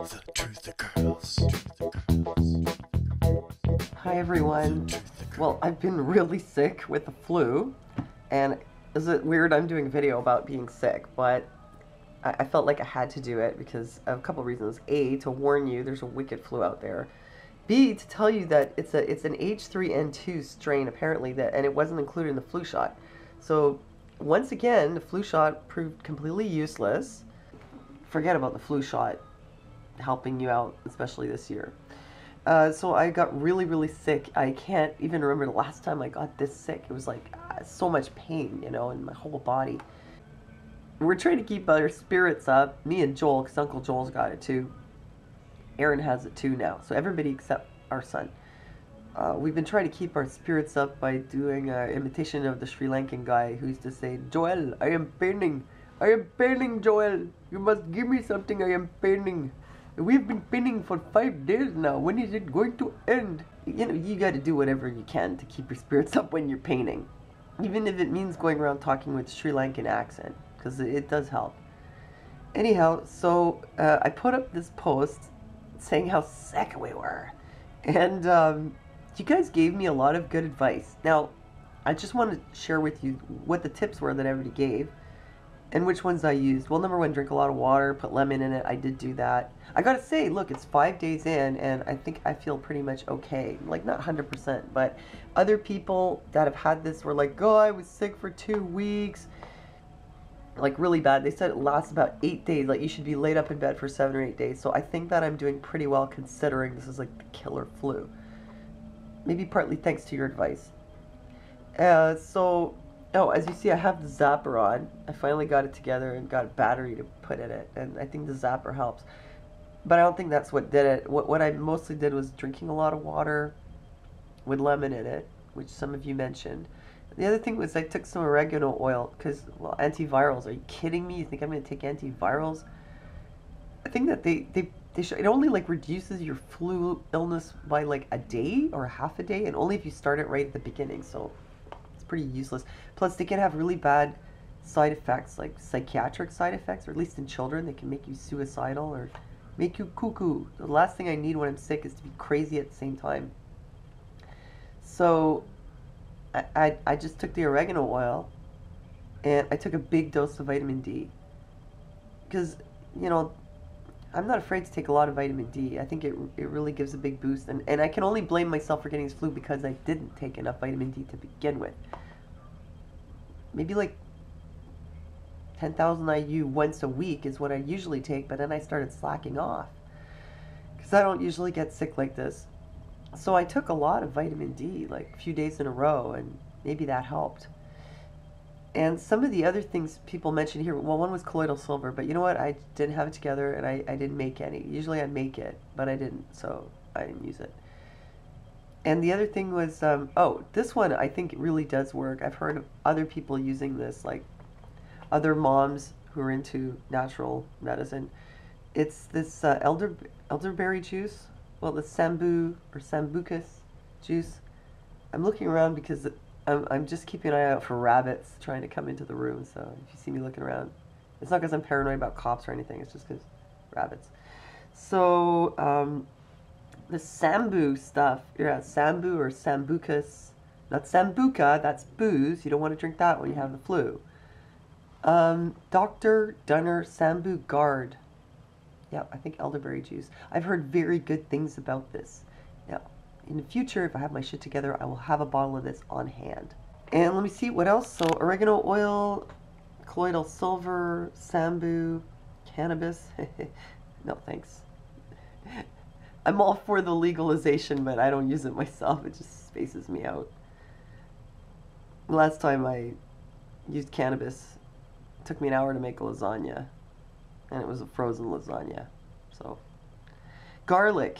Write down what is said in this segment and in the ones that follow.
The Truth Girls. Hi everyone. Well, I've been really sick with the flu, and is it weird I'm doing a video about being sick, but I felt like I had to do it because of a couple of reasons. A, to warn you there's a wicked flu out there. B, to tell you that it's an H3N2 strain apparently, and it wasn't included in the flu shot. So once again, the flu shot proved completely useless. Forget about the flu shot helping you out, especially this year. So I got really, really sick. I can't even remember the last time I got this sick. It was like so much pain, in my whole body. We're trying to keep our spirits up. Me and Joel, because Uncle Joel's got it too. Aaron has it too now. So everybody except our son. We've been trying to keep our spirits up by doing an imitation of the Sri Lankan guy who used to say, "Joel, I am paining. I am paining, Joel. You must give me something. I am paining. We've been pinning for 5 days now. When is it going to end?" You got to do whatever you can to keep your spirits up when you're painting. Even if it means going around talking with Sri Lankan accent, because it does help. Anyhow, so I put up this post saying how sick we were. And you guys gave me a lot of good advice. Now, I just want to share with you what the tips were that everybody gave. And which ones I used. Well, number one, drink a lot of water, put lemon in it. I did do that. I gotta say, look, it's 5 days in, and I think I feel pretty much okay. Like, not 100%, but other people that have had this were like, oh, I was sick for 2 weeks. Like, really bad. They said it lasts about 8 days. Like, you should be laid up in bed for 7 or 8 days. So I think that I'm doing pretty well considering this is like the killer flu. Maybe partly thanks to your advice. Oh, as you see, I have the zapper on. I finally got it together and got a battery to put in it, and I think the zapper helps. But I don't think that's what did it. What I mostly did was drinking a lot of water with lemon in it, which some of you mentioned. The other thing was I took some oregano oil, because, well, antivirals. Are you kidding me? You think I'm going to take antivirals? I think that it only, like, reduces your flu illness by, like, a day or half a day, and only if you start it right at the beginning, so pretty useless. Plus, they can have really bad side effects, like psychiatric side effects, or at least in children, they can make you suicidal or make you cuckoo. The last thing I need when I'm sick is to be crazy at the same time. So, I just took the oregano oil, and I took a big dose of vitamin D. Because, I'm not afraid to take a lot of vitamin D. I think it really gives a big boost. And I can only blame myself for getting this flu because I didn't take enough vitamin D to begin with. Maybe like 10,000 IU once a week is what I usually take, but then I started slacking off. Because I don't usually get sick like this. So I took a lot of vitamin D, like a few days in a row, and maybe that helped. And some of the other things people mentioned here, well, one was colloidal silver, but you know what? I didn't have it together, and I didn't make any. Usually I make it, but I didn't, so I didn't use it. And the other thing was, this one I think it really does work. I've heard of other people using this, like other moms who are into natural medicine. It's this elderberry juice. Well, the sambu or sambucus juice. I'm looking around because I'm just keeping an eye out for rabbits trying to come into the room, so if you see me looking around, it's not because I'm paranoid about cops or anything, it's just because rabbits. So, the sambu stuff, yeah, sambu or sambucus, not sambuca, that's booze, you don't want to drink that when you have the flu. Dr. Dunner Sambu Guard. Yeah, I think elderberry juice. I've heard very good things about this. Now, in the future, if I have my shit together, I will have a bottle of this on hand. And let me see what else. So oregano oil, colloidal silver, sambu, cannabis. No, thanks. I'm all for the legalization, but I don't use it myself. It just spaces me out. Last time I used cannabis, it took me an hour to make a lasagna. And it was a frozen lasagna. So, garlic.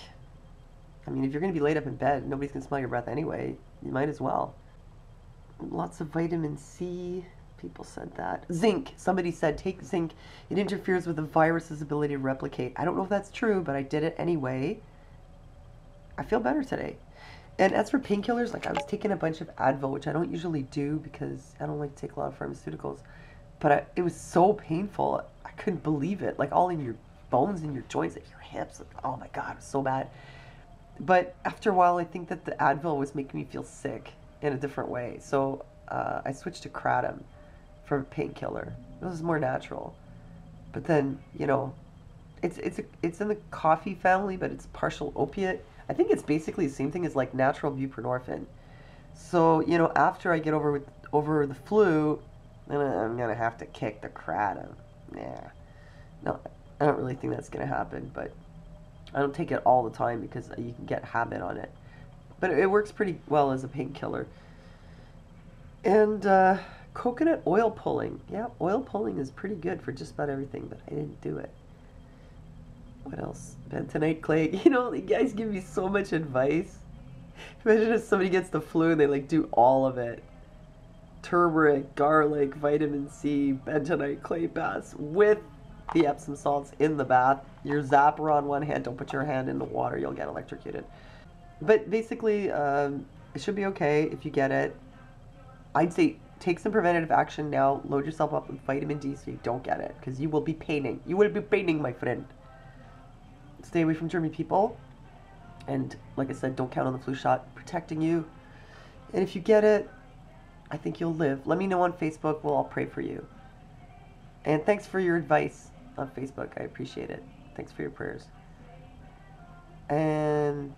I mean, if you're going to be laid up in bed, nobody's going to smell your breath anyway. You might as well. Lots of vitamin C. People said that. Zinc. Somebody said, take zinc. It interferes with the virus's ability to replicate. I don't know if that's true, but I did it anyway. I feel better today. And as for painkillers, like I was taking a bunch of Advil, which I don't usually do because I don't like to take a lot of pharmaceuticals. But it was so painful. I couldn't believe it. Like all in your bones in your joints, like your hips. Like, oh my God, it was so bad. But after a while, I think that the Advil was making me feel sick in a different way. So I switched to Kratom for a painkiller. It was more natural. But then, you know, it's in the coffee family, but it's partial opiate. I think it's basically the same thing as like natural buprenorphine. So, you know, after I get over the flu, then I'm gonna have to kick the Kratom. Yeah. No, I don't really think that's gonna happen, but I don't take it all the time because you can get habit on it. But it works pretty well as a painkiller. And coconut oil pulling. Yeah, oil pulling is pretty good for just about everything, but I didn't do it. What else? Bentonite clay. You know, you guys give me so much advice. Imagine if somebody gets the flu and they like do all of it. Turmeric, garlic, vitamin C, bentonite clay baths with the Epsom salts in the bath. Your zapper on one hand. Don't put your hand in the water. You'll get electrocuted. But basically, it should be okay if you get it. I'd say take some preventative action now. Load yourself up with vitamin D so you don't get it. Because you will be paining. You will be paining, my friend. Stay away from germy people. And like I said, don't count on the flu shot protecting you. And if you get it, I think you'll live. Let me know on Facebook. We'll all pray for you. And thanks for your advice on Facebook. I appreciate it. Thanks for your prayers. And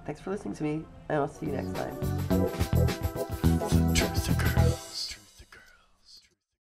thanks for listening to me. And I'll see you next time.